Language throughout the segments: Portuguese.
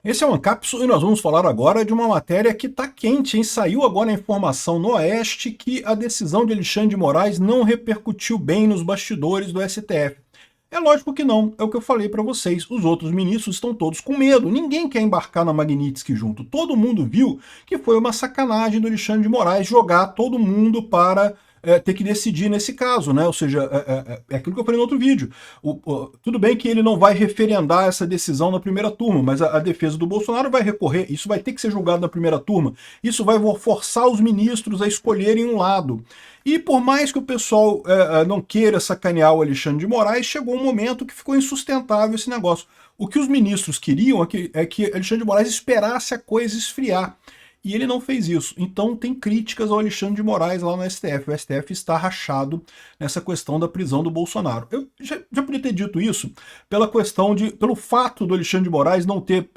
Esse é o Ancapsu e nós vamos falar agora de uma matéria que está quente, hein? Saiu agora a informação no Oeste que a decisão de Alexandre de Moraes não repercutiu bem nos bastidores do STF. É lógico que não, é o que eu falei para vocês. Os outros ministros estão todos com medo, ninguém quer embarcar na Magnitsky junto. Todo mundo viu que foi uma sacanagem do Alexandre de Moraes jogar todo mundo para ter que decidir nesse caso, né? Ou seja, é aquilo que eu falei no outro vídeo. Tudo bem que ele não vai referendar essa decisão na primeira turma, mas a defesa do Bolsonaro vai recorrer, isso vai ter que ser julgado na primeira turma, isso vai forçar os ministros a escolherem um lado. E por mais que o pessoal não queira sacanear o Alexandre de Moraes, chegou um momento que ficou insustentável esse negócio. O que os ministros queriam é que Alexandre de Moraes esperasse a coisa esfriar. E ele não fez isso. Então tem críticas ao Alexandre de Moraes lá no STF. O STF está rachado nessa questão da prisão do Bolsonaro. Eu já podia ter dito isso pelo fato do Alexandre de Moraes não ter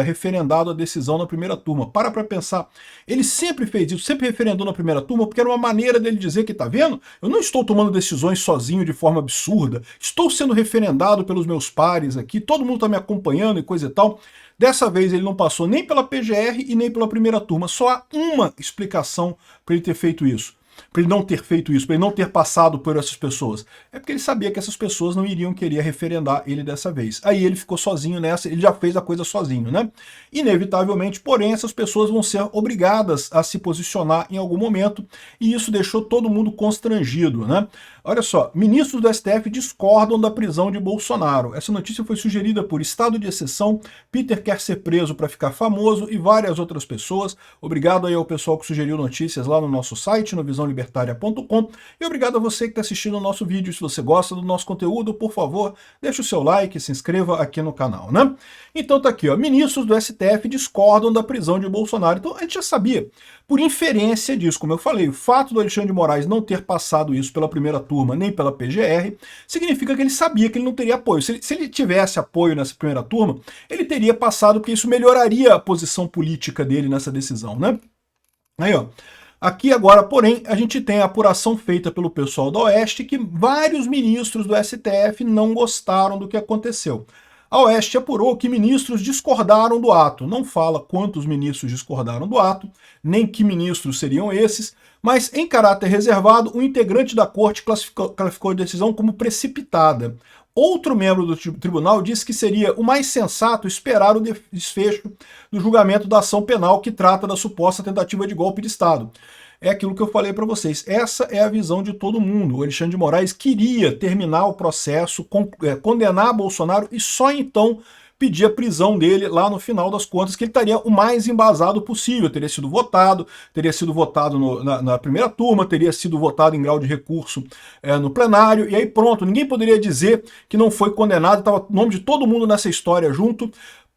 referendado a decisão na primeira turma. Para pensar. Ele sempre fez isso, sempre referendou na primeira turma, porque era uma maneira dele dizer que, tá vendo? Eu não estou tomando decisões sozinho de forma absurda, estou sendo referendado pelos meus pares aqui, todo mundo está me acompanhando e coisa e tal. Dessa vez ele não passou nem pela PGR e nem pela primeira turma. Só há uma explicação para ele ter feito isso. Para ele não ter feito isso, para ele não ter passado por essas pessoas. É porque ele sabia que essas pessoas não iriam querer referendar ele dessa vez. Aí ele ficou sozinho nessa, ele já fez a coisa sozinho, né? Inevitavelmente, porém, essas pessoas vão ser obrigadas a se posicionar em algum momento, e isso deixou todo mundo constrangido, né? Olha só, ministros do STF discordam da prisão de Bolsonaro. Essa notícia foi sugerida por Estado de Exceção, Peter quer ser preso para ficar famoso e várias outras pessoas. Obrigado aí ao pessoal que sugeriu notícias lá no nosso site, no visãolibertaria.com, e obrigado a você que está assistindo o nosso vídeo. Se você gosta do nosso conteúdo, por favor, deixe o seu like e se inscreva aqui no canal, né? Então tá aqui, ó, ministros do STF discordam da prisão de Bolsonaro. Então a gente já sabia, por inferência disso, como eu falei, o fato do Alexandre de Moraes não ter passado isso pela primeira turma nem pela PGR, significa que ele sabia que ele não teria apoio. Se ele tivesse apoio nessa primeira turma, ele teria passado, porque isso melhoraria a posição política dele nessa decisão, né? Aí, ó. Aqui agora, porém, a gente tem a apuração feita pelo pessoal do Oeste que vários ministros do STF não gostaram do que aconteceu. A Oeste apurou que ministros discordaram do ato. Não fala quantos ministros discordaram do ato, nem que ministros seriam esses, mas em caráter reservado, o integrante da corte classificou a decisão como precipitada. Outro membro do tribunal disse que seria o mais sensato esperar o desfecho do julgamento da ação penal que trata da suposta tentativa de golpe de Estado. É aquilo que eu falei para vocês. Essa é a visão de todo mundo. O Alexandre de Moraes queria terminar o processo, condenar Bolsonaro e só então pedir a prisão dele lá no final das contas, que ele estaria o mais embasado possível. Teria sido votado na primeira turma, teria sido votado em grau de recurso no plenário, e aí pronto, ninguém poderia dizer que não foi condenado, estava o nome de todo mundo nessa história junto.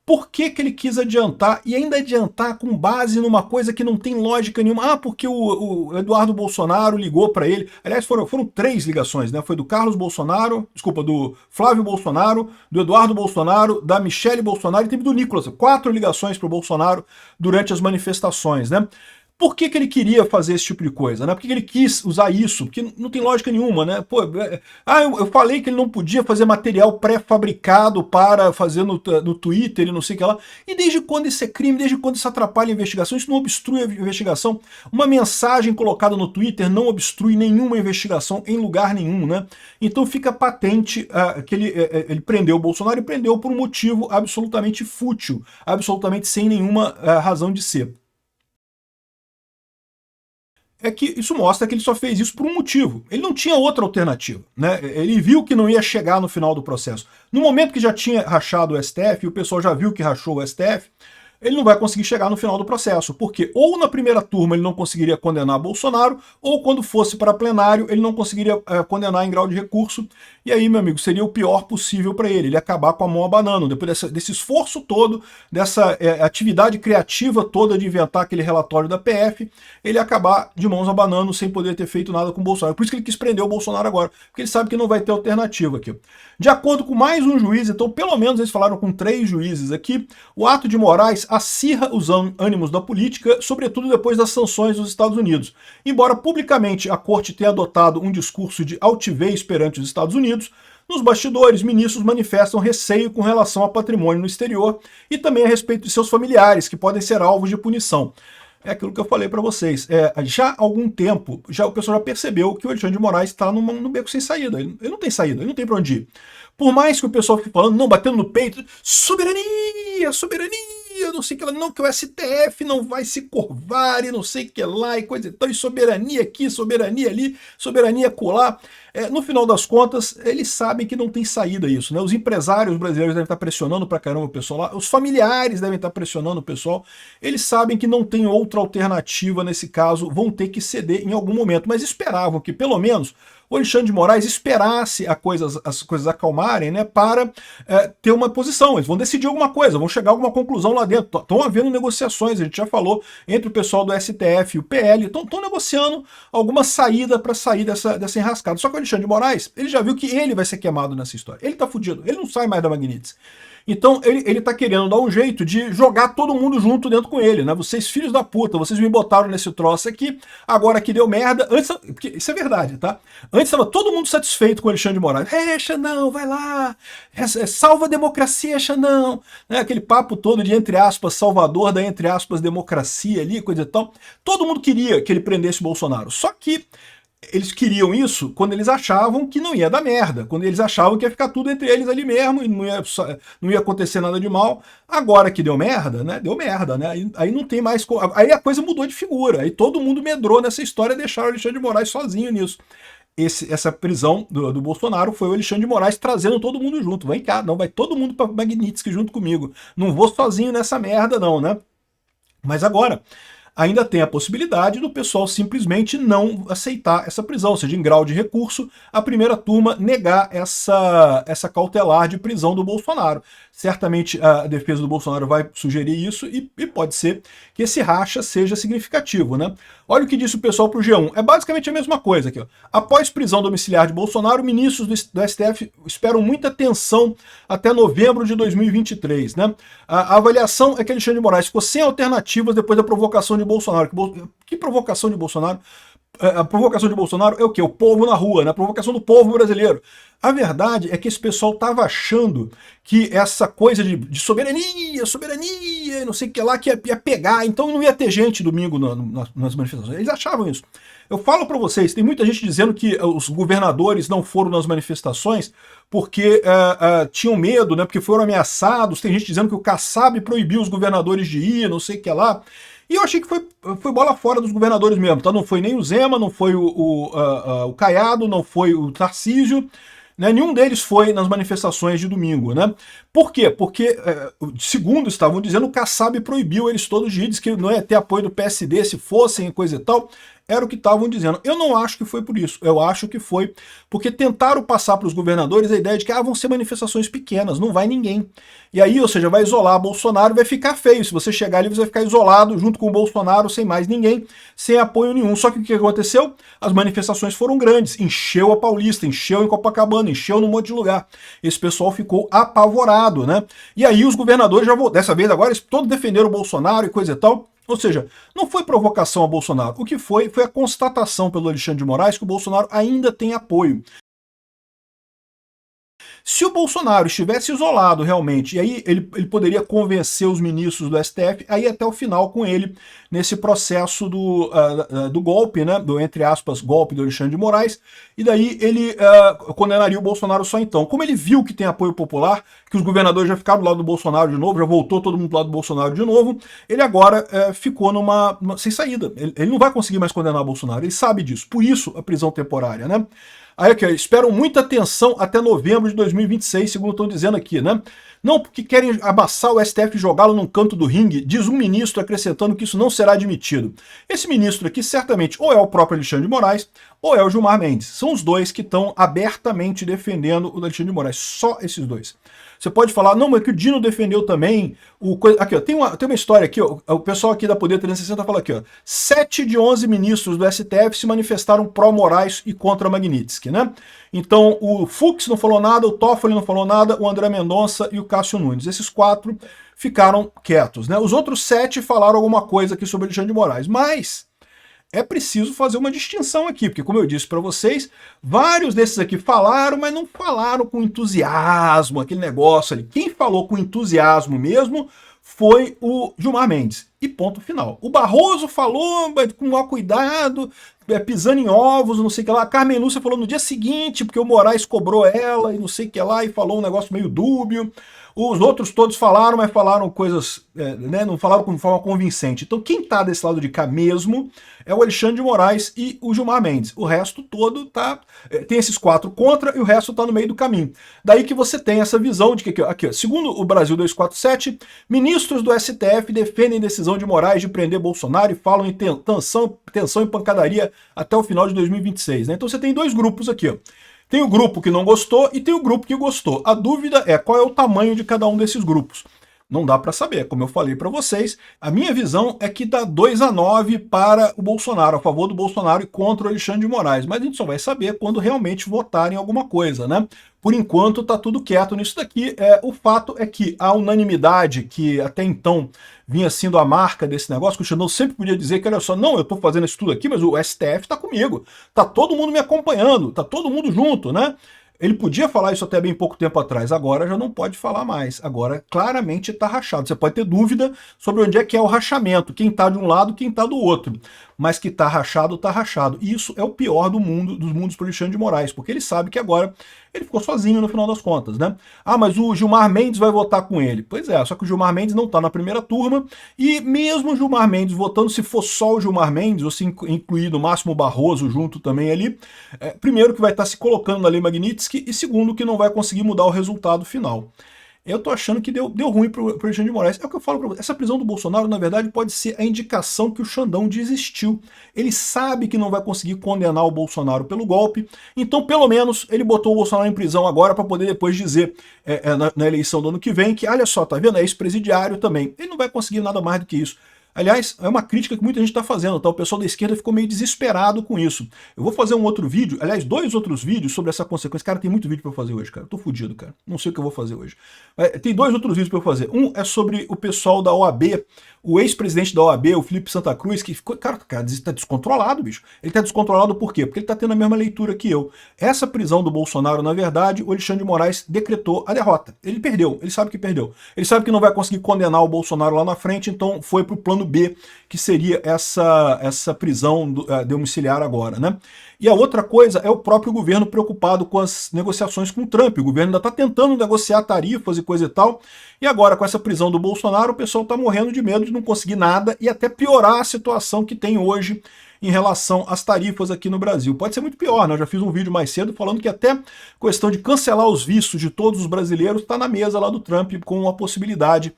Por que ele quis adiantar, e ainda adiantar com base numa coisa que não tem lógica nenhuma? Ah, porque o Eduardo Bolsonaro ligou para ele. Aliás, foram 3 ligações, né? Foi do Carlos Bolsonaro, desculpa, do Flávio Bolsonaro, do Eduardo Bolsonaro, da Michele Bolsonaro e teve do Nicolas. 4 ligações para o Bolsonaro durante as manifestações, né? Por que ele queria fazer esse tipo de coisa, né? Por que ele quis usar isso? Porque não tem lógica nenhuma, né? Pô, eu falei que ele não podia fazer material pré-fabricado para fazer no Twitter e não sei o que lá. E desde quando isso é crime? Desde quando isso atrapalha a investigação? Isso não obstrui a investigação? Uma mensagem colocada no Twitter não obstrui nenhuma investigação em lugar nenhum, né? Então fica patente que ele prendeu o Bolsonaro e prendeu por um motivo absolutamente fútil, absolutamente sem nenhuma razão de ser. É que isso mostra que ele só fez isso por um motivo. Ele não tinha outra alternativa, né? Ele viu que não ia chegar no final do processo. No momento que já tinha rachado o STF, e o pessoal já viu que rachou o STF, ele não vai conseguir chegar no final do processo, porque ou na primeira turma ele não conseguiria condenar Bolsonaro, ou quando fosse para plenário ele não conseguiria condenar em grau de recurso, e aí, meu amigo, seria o pior possível para ele ia acabar com a mão abanando, depois desse esforço todo, dessa atividade criativa toda de inventar aquele relatório da PF, ele ia acabar de mãos abanando sem poder ter feito nada com o Bolsonaro. Por isso que ele quis prender o Bolsonaro agora, porque ele sabe que não vai ter alternativa aqui. De acordo com mais um juiz, então pelo menos eles falaram com 3 juízes aqui, o ato de Moraes acirra os ânimos da política, sobretudo depois das sanções dos Estados Unidos. Embora publicamente a corte tenha adotado um discurso de altivez perante os Estados Unidos, nos bastidores, ministros manifestam receio com relação ao patrimônio no exterior e também a respeito de seus familiares, que podem ser alvos de punição. É aquilo que eu falei para vocês. Já há algum tempo, o pessoal já percebeu que o Alexandre de Moraes está no beco sem saída. Ele não tem saída, ele não tem para onde ir. Por mais que o pessoal fique falando, não, batendo no peito, soberania, soberania, não sei o que lá, não, que o STF não vai se curvar e não sei o que lá, e coisa e tal, e soberania aqui, soberania ali, soberania acolá. No final das contas, eles sabem que não tem saída isso, né? Os empresários brasileiros devem estar pressionando pra caramba o pessoal lá, os familiares devem estar pressionando o pessoal, eles sabem que não tem outra alternativa nesse caso, vão ter que ceder em algum momento, mas esperavam que pelo menos o Alexandre de Moraes esperasse as coisas acalmarem, né, para ter uma posição. Eles vão decidir alguma coisa, vão chegar a alguma conclusão lá dentro. Estão havendo negociações, a gente já falou, entre o pessoal do STF e o PL, estão negociando alguma saída para sair dessa enrascada. Só que o Alexandre de Moraes, ele já viu que ele vai ser queimado nessa história. Ele tá fudido, ele não sai mais da Magnitsky. Então ele tá querendo dar um jeito de jogar todo mundo junto dentro com ele, né? Vocês filhos da puta, vocês me botaram nesse troço aqui, agora que deu merda. Antes, porque isso é verdade, tá? Antes estava todo mundo satisfeito com o Alexandre de Moraes. Xandão, vai lá, salva a democracia, Xandão. Né? Aquele papo todo de, entre aspas, salvador da, entre aspas, democracia ali, coisa e tal. Todo mundo queria que ele prendesse o Bolsonaro. Só que eles queriam isso quando eles achavam que não ia dar merda, quando eles achavam que ia ficar tudo entre eles ali mesmo e não ia acontecer nada de mal. Agora que deu merda, né? Deu merda, né? Aí não tem mais. Aí a coisa mudou de figura. Aí todo mundo medrou nessa história e deixaram o Alexandre de Moraes sozinho nisso. Essa prisão do Bolsonaro foi o Alexandre de Moraes trazendo todo mundo junto. Vem cá, não, vai todo mundo para Magnitsky junto comigo. Não vou sozinho nessa merda, não, né? Mas agora ainda tem a possibilidade do pessoal simplesmente não aceitar essa prisão, ou seja, em grau de recurso, a primeira turma negar essa cautelar de prisão do Bolsonaro. Certamente a defesa do Bolsonaro vai sugerir isso e pode ser que esse racha seja significativo, né? Olha o que disse o pessoal pro G1. É basicamente a mesma coisa aqui, ó. Após prisão domiciliar de Bolsonaro, ministros do STF esperam muita tensão até novembro de 2023, né? A avaliação é que Alexandre de Moraes ficou sem alternativas depois da provocação de Bolsonaro. Que provocação de Bolsonaro? A provocação de Bolsonaro é o quê? O povo na rua, né? A provocação do povo brasileiro. A verdade é que esse pessoal estava achando que essa coisa de soberania, soberania, não sei o que lá, que ia pegar, então não ia ter gente domingo nas manifestações. Eles achavam isso. Eu falo para vocês, tem muita gente dizendo que os governadores não foram nas manifestações porque tinham medo, né? Porque foram ameaçados. Tem gente dizendo que o Kassab proibiu os governadores de ir, não sei o que lá. E eu achei que foi bola fora dos governadores mesmo, tá? Não foi nem o Zema, não foi o Caiado, não foi o Tarcísio, né? Nenhum deles foi nas manifestações de domingo, né? Por quê? Porque, segundo estavam dizendo, o Kassab proibiu eles todos de ir, disse que não ia ter apoio do PSD se fossem e coisa e tal. Era o que estavam dizendo. Eu não acho que foi por isso. Eu acho que foi porque tentaram passar para os governadores a ideia de que vão ser manifestações pequenas, não vai ninguém. E aí, ou seja, vai isolar Bolsonaro, vai ficar feio. Se você chegar ali, você vai ficar isolado junto com o Bolsonaro, sem mais ninguém, sem apoio nenhum. Só que o que aconteceu? As manifestações foram grandes. Encheu a Paulista, encheu em Copacabana, encheu num monte de lugar. Esse pessoal ficou apavorado, né? E aí os governadores já vão, dessa vez agora, todos defenderam o Bolsonaro e coisa e tal. Ou seja, não foi provocação a Bolsonaro. O que foi a constatação pelo Alexandre de Moraes que o Bolsonaro ainda tem apoio. Se o Bolsonaro estivesse isolado realmente, e aí ele poderia convencer os ministros do STF a ir até o final com ele nesse processo do golpe, né, do, entre aspas, golpe do Alexandre de Moraes, e daí ele condenaria o Bolsonaro só então. Como ele viu que tem apoio popular, que os governadores já ficaram do lado do Bolsonaro de novo, já voltou todo mundo do lado do Bolsonaro de novo, ele agora ficou sem saída. Ele não vai conseguir mais condenar o Bolsonaro, ele sabe disso, por isso a prisão temporária, né? Aí aqui, esperam muita atenção até novembro de 2026, segundo estão dizendo aqui, né? Não porque querem amassar o STF e jogá-lo num canto do ringue, diz um ministro acrescentando que isso não será admitido. Esse ministro aqui certamente ou é o próprio Alexandre de Moraes ou é o Gilmar Mendes. São os dois que estão abertamente defendendo o Alexandre de Moraes, só esses dois. Você pode falar, não, mas que o Dino defendeu também. Aqui, ó, tem uma história aqui, ó, o pessoal aqui da Poder 360 fala aqui, ó, 7 de 11 ministros do STF se manifestaram pró-Moraes e contra Magnitsky, né? Então, o Fux não falou nada, o Toffoli não falou nada, o André Mendonça e o Cássio Nunes. Esses quatro ficaram quietos, né? Os outros 7 falaram alguma coisa aqui sobre Alexandre de Moraes, mas é preciso fazer uma distinção aqui, porque como eu disse para vocês, vários desses aqui falaram, mas não falaram com entusiasmo, aquele negócio ali. Quem falou com entusiasmo mesmo foi o Gilmar Mendes, e ponto final. O Barroso falou com maior cuidado, pisando em ovos, não sei o que lá. A Carmen Lúcia falou no dia seguinte, porque o Moraes cobrou ela, e não sei o que lá, e falou um negócio meio dúbio. Os outros todos falaram, mas falaram coisas, né, não falaram de forma convincente. Então quem está desse lado de cá mesmo é o Alexandre de Moraes e o Gilmar Mendes. O resto todo tem esses 4 contra e o resto está no meio do caminho. Daí que você tem essa visão de que, aqui, segundo o Brasil 247, ministros do STF defendem decisão de Moraes de prender Bolsonaro e falam em tensão e pancadaria até o final de 2026. Né? Então você tem 2 grupos aqui, ó. Tem o grupo que não gostou e tem o grupo que gostou. A dúvida é qual é o tamanho de cada um desses grupos. Não dá para saber, como eu falei para vocês. A minha visão é que dá 2-9 para o Bolsonaro, a favor do Bolsonaro e contra o Alexandre de Moraes. Mas a gente só vai saber quando realmente votarem alguma coisa, né? Por enquanto tá tudo quieto nisso daqui. O fato é que a unanimidade, que até então vinha sendo a marca desse negócio, que o Xandão sempre podia dizer que, olha só, não, eu tô fazendo isso tudo aqui, mas o STF tá comigo. Tá todo mundo me acompanhando, tá todo mundo junto, né? Ele podia falar isso até bem pouco tempo atrás, agora já não pode falar mais. Agora claramente está rachado. Você pode ter dúvida sobre onde é que é o rachamento, quem está de um lado, quem está do outro. Mas que está rachado, está rachado. E isso é o pior dos mundos para o Alexandre de Moraes, porque ele sabe que agora ele ficou sozinho no final das contas, né? Ah, mas o Gilmar Mendes vai votar com ele. Pois é, só que o Gilmar Mendes não está na primeira turma, e mesmo o Gilmar Mendes votando, se for só o Gilmar Mendes, ou se incluir no máximo o Barroso junto também ali, primeiro que vai estar se colocando na Lei Magnitsky, e segundo que não vai conseguir mudar o resultado final. Eu tô achando que deu ruim pro Alexandre de Moraes. É o que eu falo pra você. Essa prisão do Bolsonaro, na verdade, pode ser a indicação que o Xandão desistiu. Ele sabe que não vai conseguir condenar o Bolsonaro pelo golpe, então, pelo menos, ele botou o Bolsonaro em prisão agora para poder depois dizer na eleição do ano que vem que, olha só, tá vendo? É ex-presidiário também. Ele não vai conseguir nada mais do que isso. Aliás, é uma crítica que muita gente está fazendo, tá? O pessoal da esquerda ficou meio desesperado com isso. Eu vou fazer um outro vídeo, aliás, 2 outros vídeos sobre essa consequência. Cara, tem muito vídeo para eu fazer hoje, cara. Eu tô fudido, cara. Não sei o que eu vou fazer hoje. Tem 2 outros vídeos para eu fazer. Um é sobre o pessoal da OAB, o ex-presidente da OAB, o Felipe Santa Cruz, que ficou... Cara, tá descontrolado, bicho. Ele tá descontrolado por quê? Porque ele tá tendo a mesma leitura que eu. Essa prisão do Bolsonaro, na verdade, o Alexandre de Moraes decretou a derrota. Ele perdeu, ele sabe que perdeu. Ele sabe que não vai conseguir condenar o Bolsonaro lá na frente, então foi pro plano B, que seria essa prisão domiciliar agora, né? E a outra coisa é o próprio governo preocupado com as negociações com o Trump. O governo ainda está tentando negociar tarifas e coisa e tal, e agora com essa prisão do Bolsonaro, o pessoal está morrendo de medo de não conseguir nada e até piorar a situação que tem hoje em relação às tarifas aqui no Brasil. Pode ser muito pior, né? Eu já fiz um vídeo mais cedo falando que até questão de cancelar os vistos de todos os brasileiros está na mesa lá do Trump, com uma possibilidade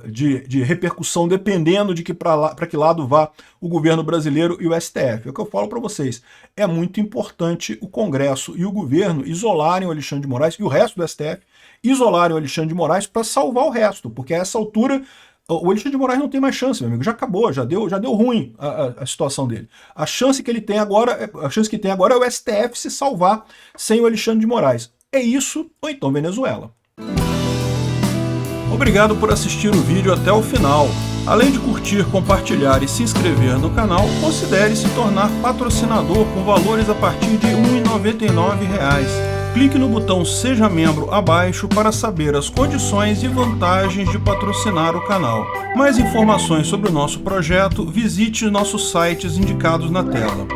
de repercussão, dependendo de para que lado vá o governo brasileiro e o STF. É o que eu falo para vocês. É muito importante o Congresso e o governo isolarem o Alexandre de Moraes e o resto do STF isolarem o Alexandre de Moraes para salvar o resto, porque a essa altura o Alexandre de Moraes não tem mais chance, meu amigo. Já acabou, já deu ruim a situação dele. A chance que ele tem agora, é o STF se salvar sem o Alexandre de Moraes. É isso ou então Venezuela. Obrigado por assistir o vídeo até o final. Além de curtir, compartilhar e se inscrever no canal, considere se tornar patrocinador com valores a partir de R$ 1,99. Clique no botão Seja Membro abaixo para saber as condições e vantagens de patrocinar o canal. Mais informações sobre o nosso projeto, visite nossos sites indicados na tela.